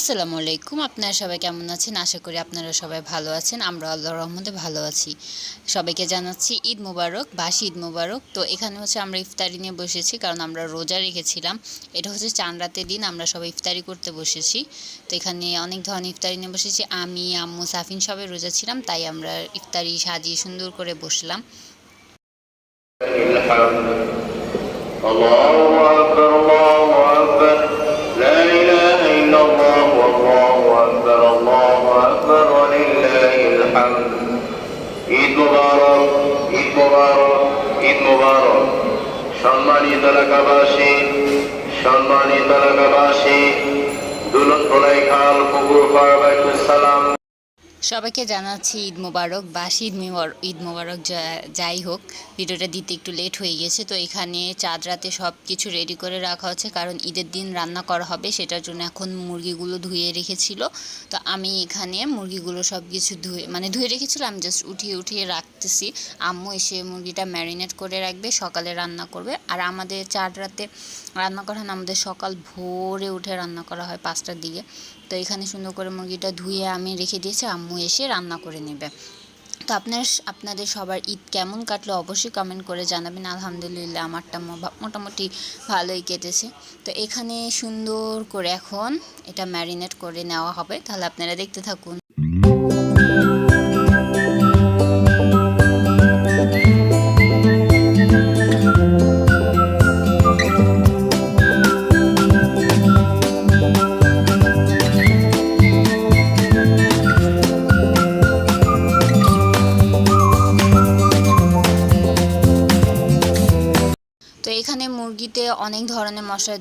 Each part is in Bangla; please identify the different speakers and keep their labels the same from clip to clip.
Speaker 1: আসসালামু আলাইকুম। আপনারা সবাই কেমন আছেন? আশা করি আপনারা সবাই ভালো আছেন। আমরা আল্লাহর রহমতে ভালো আছি। সবাইকে জানাচ্ছি ঈদ মোবারক, বাসি ঈদ মোবারক। তো এখানে হচ্ছে আমরা ইফতারি নিয়ে বসেছি, কারণ আমরা রোজা রেখেছিলাম। এটা হচ্ছে চাঁদ রাতের দিন, আমরা সবাই ইফতারি করতে বসেছি। তো এখানে অনেক ধরনের ইফতারি নিয়ে বসেছি। আমি, আম্মু, সাফিন সবাই রোজা ছিলাম, তাই আমরা ইফতারি সাজিয়ে সুন্দর করে বসলাম।
Speaker 2: ঈদ মুবারক, ঈদ মুবারক, ঈদ মুবারক। সম্মানিত এলাকাবাসী, সম্মানিত এলাকাবাসী, দুলতলাই খাল পুকুর পাড় বাইতুস সালাম।
Speaker 1: সবাইকে জানাচ্ছি ঈদ মোবারক, বাসি ঈদ মোবারক। যাই হোক, ভিডিওটা দিতে একটু লেট হয়ে গেছে। তো এখানে চাঁদ রাতে সব কিছু রেডি করে রাখা হচ্ছে, কারণ ঈদের দিন রান্না করা হবে, সেটার জন্য এখন মুরগিগুলো ধুয়ে রেখেছিল। তো আমি এখানে মুরগিগুলো সব কিছু ধুয়ে রেখেছিলাম, জাস্ট উঠিয়ে রাখতেছি। আম্মু এসে মুরগিটা ম্যারিনেট করে রাখবে, সকালে রান্না করবে। আর আমাদের চাঁদ রাতে রান্না করা হয় না, আমাদের সকাল ভোরে উঠে রান্না করা হয় 5টার দিকে। তো এখানে সুন্দর করে মুরগিটা ধুয়ে আমি রেখে দিয়েছি, আম্মু এসে রান্না করে নেবে। তো আপনাদের সবার ঈদ কেমন কাটলো অবশ্যই কমেন্ট করে জানাবেন। আলহামদুলিল্লাহ, আমারটা মোটামুটি ভালোই কেটেছে। তো এখানে সুন্দর করে এখন এটা ম্যারিনেট করে নেওয়া হবে, তাহলে আপনারা দেখতে থাকুন। তো এখানে মুরগিতে অনেক ধরনের মশলা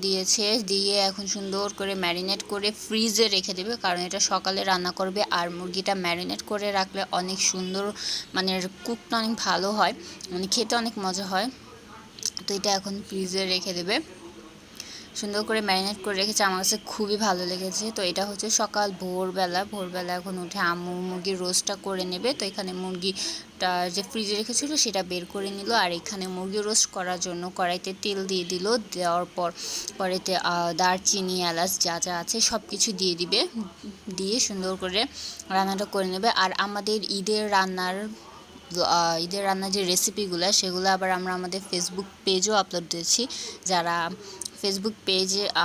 Speaker 1: দিয়ে এখন সুন্দর করে ম্যারিনেট করে ফ্রিজে রেখে দেবে, কারণ এটা সকালে রান্না করবে। আর মুরগিটা ম্যারিনেট করে রাখলে অনেক সুন্দর, মানে কুকটা অনেক ভালো হয়, মানে খেতে অনেক মজা হয়। তো এটা এখন ফ্রিজে রেখে দেবে, সুন্দর করে ম্যারিনেট করে রেখেছে। আমার কাছে খুবই ভালো লেগেছে। তো এটা হচ্ছে সকাল ভোরবেলা এখন উঠে আম্মু মুরগির রোস্টটা করে নেবে। তো এখানে মুরগিটা যে ফ্রিজে রেখেছিল সেটা বের করে নিল, আর এখানে মুরগি রোস্ট করার জন্য কড়াইতে তেল দিয়ে দিল। দেওয়ার পর কড়াইতে দারচিনি, এলাচ যা আছে সব কিছু দিয়ে সুন্দর করে রান্নাটা করে নেবে। আর আমাদের ঈদের রান্নার যে রেসিপিগুলো, সেগুলো আবার আমরা আমাদের ফেসবুক পেজও আপলোড দিয়েছি। যারা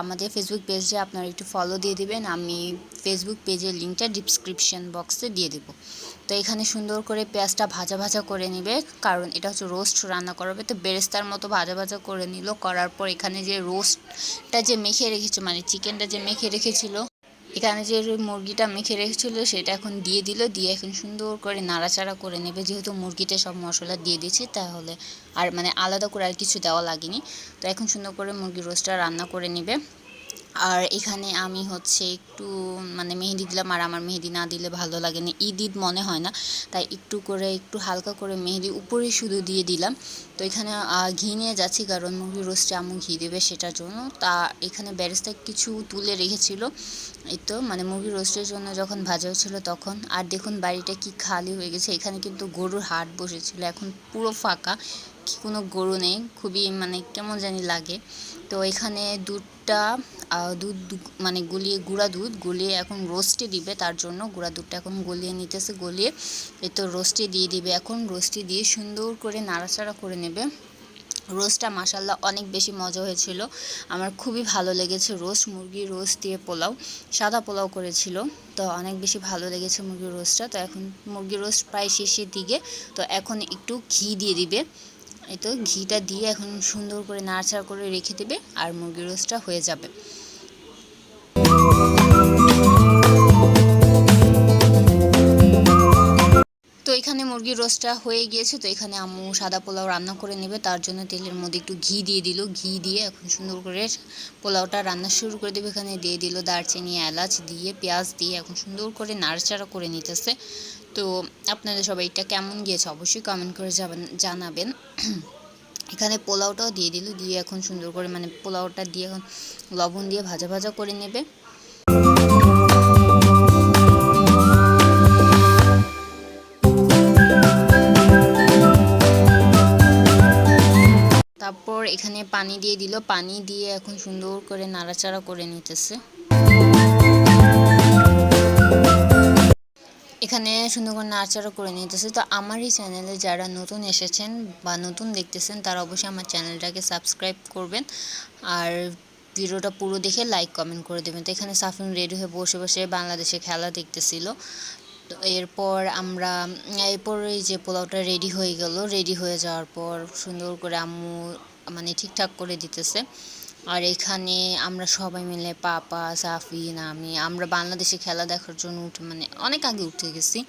Speaker 1: আমাদের ফেসবুক পেজে আপনারা একটু ফলো দিয়ে দিবেন। আমি ফেসবুক পেজের লিঙ্কটা ডিসক্রিপশন বক্সে দিয়ে দেব। তো এখানে সুন্দর করে পেঁয়াজটা ভাজা করে নেবে, কারণ এটা হচ্ছে রোস্ট রান্না করবে। তো বেরেস্তার মতো ভাজা করে নিল। করার পর এখানে যে রোস্টটা যে মেখে রেখেছে, মানে চিকেনটা যে মেখে রেখেছিল, এখানে যে মুরগিটা মেখে রেখেছিল সেটা এখন দিয়ে এখন সুন্দর করে নাড়াচাড়া করে নেবে। যেহেতু মুরগিতে সব মশলা দিয়ে দিয়েছি, তাহলে আর মানে আলাদা করে আর কিছু দেওয়া লাগেনি। তো এখন সুন্দর করে মুরগির রোস্টটা রান্না করে নেবে। আর এখানে আমি হচ্ছে একটু মানে মেহেদি দিলাম, আর আমার মেহেদি না দিলে ভালো লাগে না, ঈদ মনে হয় না, তাই একটু হালকা করে মেহেদি উপরে শুধু দিয়ে দিলাম। তো এখানে ঘি নিয়ে যাচ্ছি, কারণ মুরগির রোস্টে আম্মু ঘি দেবে, সেটার জন্য। তা এখানে বেরেস্তা কিছু তুলে রেখেছিল, এই তো মানে মুরগির রোস্টের জন্য যখন ভাজা হচ্ছিল তখন। আর দেখুন বাড়িটা কি খালি হয়ে গেছে। এখানে কিন্তু গরুর হাট বসেছিল, এখন পুরো ফাঁকা, কোনো গরু নেই। খুবই মানে কেমন জানি লাগে। তো এখানে দুধ মানে গুঁড়া দুধ গলিয়ে এখন রোস্টে দিবে, তার জন্য গুঁড়া দুধটা এখন গলিয়ে নিতেছে। গলিয়ে এই তো রোস্টে দিয়ে দিবে। এখন রোস্টে দিয়ে সুন্দর করে নাড়াচাড়া করে নেবে। রোস্টটা মাশাল্লাহ অনেক বেশি মজা হয়েছিল, আমার খুবই ভালো লেগেছে। মুরগির রোস্ট দিয়ে সাদা পোলাও করেছিল, তো অনেক বেশি ভালো লেগেছে মুরগির রোস্টটা। তো এখন মুরগির রোস্ট প্রায় শেষের দিকে, তো এখন একটু ঘি দিয়ে দিবে। এই তো ঘিটা দিয়ে এখন সুন্দর করে নাড়াচাড়া করে রেখে দেবে, আর মুরগির রোস্টটা হয়ে যাবে। তো এখানে মুরগির রোস্টটা হয়ে গিয়েছে। তো এখানে আম্মু সাদা পোলাও রান্না করে নেবে, তার জন্য তেলের মধ্যে একটু ঘি দিয়ে দিল। ঘি দিয়ে এখন সুন্দর করে পোলাওটা রান্না শুরু করে দেবে। এখানে দিয়ে দিল দারচিনি, এলাচ দিয়ে, পেঁয়াজ দিয়ে এখন সুন্দর করে নাড়াচাড়া করে নিতেছে। তো আপনাদের সবাই এটা কেমন গিয়েছে অবশ্যই কমেন্ট করে জানাবেন। এখানে পোলাওটাও দিয়ে দিল, দিয়ে এখন সুন্দর করে মানে পোলাওটা দিয়ে এখন লবণ দিয়ে ভাজা করে নেবে। তারপর এখানে পানি দিয়ে দিল, পানি দিয়ে এখন সুন্দর করে নাড়াচাড়া করে নিতেছে। এখানে সুন্দর করে নাড়াচাড়া করে নিতেছে। তো আমার এই চ্যানেলে যারা নতুন এসেছেন বা নতুন দেখতেছেন তারা অবশ্যই আমার চ্যানেলটাকে সাবস্ক্রাইব করবেন আর ভিডিওটা পুরো দেখে লাইক কমেন্ট করে দেবেন। তো এখানে সাফিন রেডি হয়ে বসে বসে বাংলাদেশে খেলা দেখতেছিল। তো এরপর এই যে পোলাওটা রেডি হয়ে গেল। রেডি হয়ে যাওয়ার পর সুন্দর করে আম্মু মানে ঠিকঠাক করে দিতেছে। আর এখানে আমরা সবাই মিলে পাপা, সাফিন, আমরা বাংলাদেশে খেলা দেখার জন্য মানে অনেক আগে উঠে গেছি।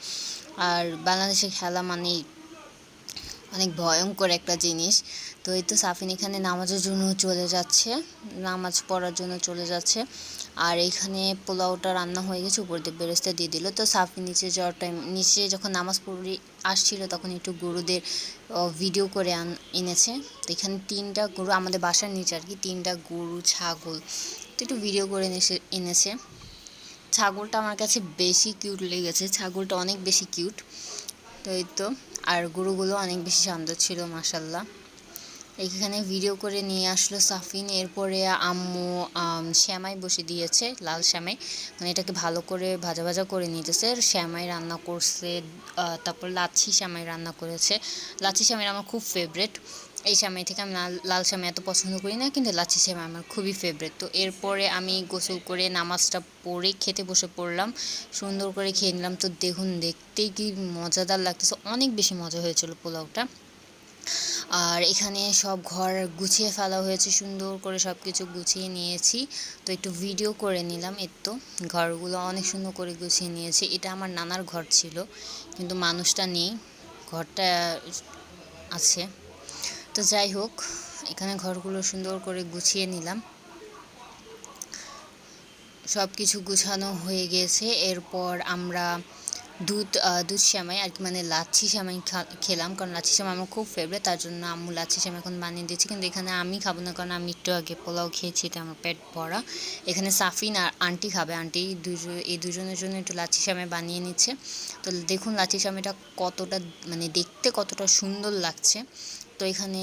Speaker 1: আর বাংলাদেশে খেলা মানে অনেক ভয়ঙ্কর একটা জিনিস। তো এই তো সাফিন এখানে নামাজের জন্য চলে যাচ্ছে, নামাজ পড়ার জন্য চলে যাচ্ছে। আর এখানে পোলাওটা রান্না হয়ে গেছে, উপর দিয়ে বেরেস্তা দিয়ে দিল। তো সাফিন নিচে যখন নামাজ পড়ে আসছিল তখন একটু গরুদের ভিডিও করে এনেছে। তো এখানে 3টা গরু আমাদের বাসার নিচে আর কি, 3টা গরু ছাগল তো একটু ভিডিও করে এনেছে। ছাগলটা আমার কাছে বেশি কিউট লেগেছে, ছাগলটা অনেক বেশি কিউট। তো এই তো আর গরুগুলো অনেক বেশি শান্ত ছিল মাশাল্লাহ। এখানে ভিডিও করে নিয়ে আসলো সাফিন। এরপরে আম্মু শ্যামাই বসে দিয়েছে, লাল শ্যামাই, মানে এটাকে ভালো করে ভাজা ভাজা করে নিতেছে। শ্যামাই রান্না করছে, তারপর লাচ্ছি শ্যামাই রান্না করেছে। লাচ্ছি শ্যামাই আমার খুব ফেভারেট। এই শ্যামাই থেকে আমি লাল শ্যামাই এত পছন্দ করি না, কিন্তু লাচ্ছি শ্যামাই আমার খুবই ফেভারেট। তো এরপরে আমি গোসল করে নামাজটা পড়ে খেতে বসে পড়লাম, সুন্দর করে খেয়ে নিলাম। তো দেখুন দেখতেই কি মজাদার লাগতেছে, অনেক বেশি মজা হয়েছিল পোলাওটা। আর এখানে সব ঘর গুছিয়ে ফেলা হয়েছে, সুন্দর করে সব কিছু গুছিয়ে নিয়েছি। তো একটু ভিডিও করে নিলাম। তো ঘরগুলো অনেক সুন্দর করে গুছিয়ে নিয়েছি। এটা আমার নানার ঘর ছিল, কিন্তু মানুষটা নেই, ঘরটা আছে। তো যাই হোক, এখানে ঘরগুলো সুন্দর করে গুছিয়ে নিলাম, সব কিছু গুছানো হয়ে গেছে। এরপর আমরা দুধ সেমাই আর কি, মানে লাচ্ছি সেমাই খেলাম, কারণ লাচ্ছি সেমাই আমার খুব ফেভারিট। তার জন্য আম্মু লাচ্ছি সেমাই এখন বানিয়ে দিয়েছি, কিন্তু এখানে আমি খাবো না, কারণ আমি একটু আগে পোলাও খেয়েছি, এটা আমার পেট ভরা। এখানে সাফিন আর আন্টি খাবে, আন্টি এই দুজনের জন্য একটু লাচ্ছি সেমাই বানিয়ে নিচ্ছে। তো দেখুন লাচ্ছি সেমাইটা কতটা মানে দেখতে কতটা সুন্দর লাগছে। তো এখানে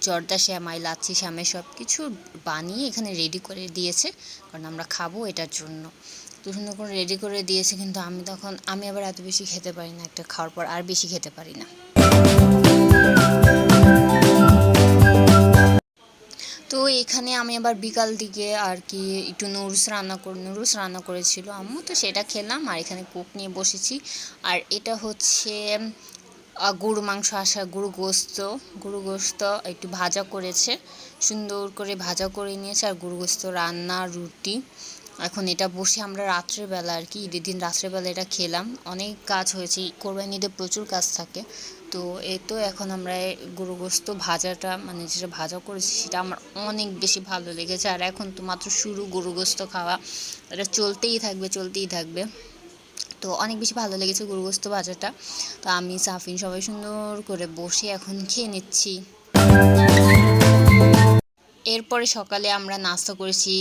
Speaker 1: জর্দা সেমাই, লাচ্ছি সেমাই সব কিছু বানিয়ে এখানে রেডি করে দিয়েছে, কারণ আমরা খাবো এটার জন্য। তো সুন্দর করে রেডি করে দিয়েছে, কিন্তু আমি আবার এত বেশি খেতে পারি না, একটা খাওয়ার পর আর বেশি খেতে পারি না। তো এখানে আমি আবার বিকাল দিকে আর কি একটু নুডলস রান্না করেছিল আম্মু, তো সেটা খেলাম। আর এখানে কোক নিয়ে বসেছি। আর এটা হচ্ছে গরু মাংস গরু গোস্ত একটু ভাজা করেছে, সুন্দর করে ভাজা করে নিয়েছে। আর গরু গোস্ত রান্না, রুটি। এখন এটা বসে আমরা রাত্রেবেলা আর কি, ঈদের দিন রাত্রেবেলা এটা খেলাম। অনেক কাজ হয়েছে, কোরবানি ঈদে প্রচুর কাজ থাকে। তো এই তো এখন আমরা গরু গোস্ত ভাজাটা মানে যেটা ভাজা করেছি সেটা আমার অনেক বেশি ভালো লেগেছে। আর এখন তো মাত্র শুরু গরু গোস্ত খাওয়া, এটা চলতেই থাকবে। তো অনেক বেশি ভালো লেগেছে গরু গোস্ত ভাজাটা। তো আমি সাফিন সবাই সুন্দর করে বসে এখন খেয়ে নিচ্ছি। এরপরে সকালে আমরা নাস্তা করেছি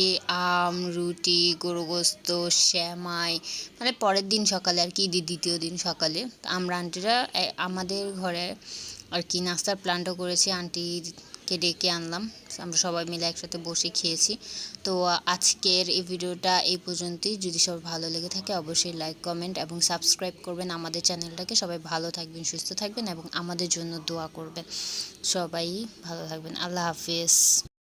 Speaker 1: রুটি, গরু গোস্ত, সেমাই, মানে পরের দিন সকালে আর কি, ঈদের দ্বিতীয় দিন সকালে আমরা আন্টিরা আমাদের ঘরে আর কি নাস্তার প্ল্যানটা করেছি, আন্টিকে ডেকে আনলাম, আমরা সবাই মিলে একসাথে বসে খেয়েছি। তো আজকের এই ভিডিওটা এই পর্যন্তই। যদি সবার ভালো লেগে থাকে অবশ্যই লাইক, কমেন্ট এবং সাবস্ক্রাইব করবেন আমাদের চ্যানেলটাকে। সবাই ভালো থাকবেন, সুস্থ থাকবেন এবং আমাদের জন্য দোয়া করবেন। সবাই ভালো থাকবেন। আল্লাহ হাফেজ।